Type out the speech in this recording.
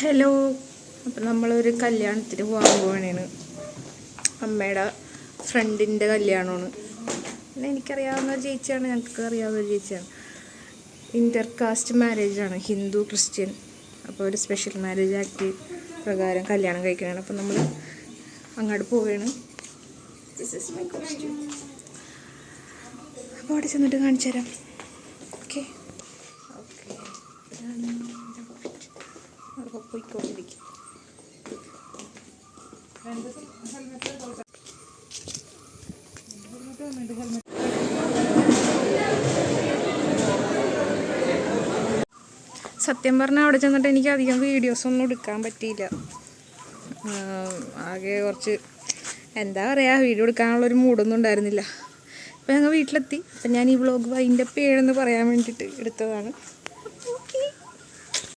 Hello, അപ്പം നമ്മളൊരു കല്യാണത്തിന് പോകാൻ പോവാണ്. അമ്മയുടെ ഫ്രണ്ടിൻ്റെ കല്യാണമാണ്. പിന്നെ എനിക്കറിയാവുന്ന ഒരു ചേച്ചിയാണ്, ഞങ്ങൾക്ക് അറിയാവുന്ന ഒരു ചേച്ചിയാണ്. ഇൻ്റർകാസ്റ്റ് മാരേജാണ്, ഹിന്ദു ക്രിസ്ത്യൻ. അപ്പോൾ ഒരു സ്പെഷ്യൽ മാരേജ് ആക്ട് പ്രകാരം കല്യാണം കഴിക്കുകയാണ്. അപ്പം നമ്മൾ അങ്ങോട്ട് പോവുകയാണ്. This is my costume. അപ്പോൾ അവിടെ ചെന്നിട്ട് കാണിച്ചു തരാം. ഓക്കെ ഓക്കെ അവിടെ പോയിക്കൊണ്ടിരിക്കും. സത്യം പറഞ്ഞാൽ അവിടെ ചെന്നിട്ട് എനിക്ക് അധികം വീഡിയോസൊന്നും എടുക്കാൻ പറ്റിയില്ല. ആകെ കുറച്ച് എന്താ പറയുക, വീഡിയോ എടുക്കാനുള്ളൊരു മൂഡൊന്നും ഉണ്ടായിരുന്നില്ല. അപ്പോൾ ഞങ്ങൾ വീട്ടിലെത്തി. അപ്പം ഞാൻ ഈ വ്ളോഗ് വൈൻഡപ്പ് ചെയ്യണമെന്ന് പറയാൻ വേണ്ടിയിട്ട് എടുത്തതാണ്.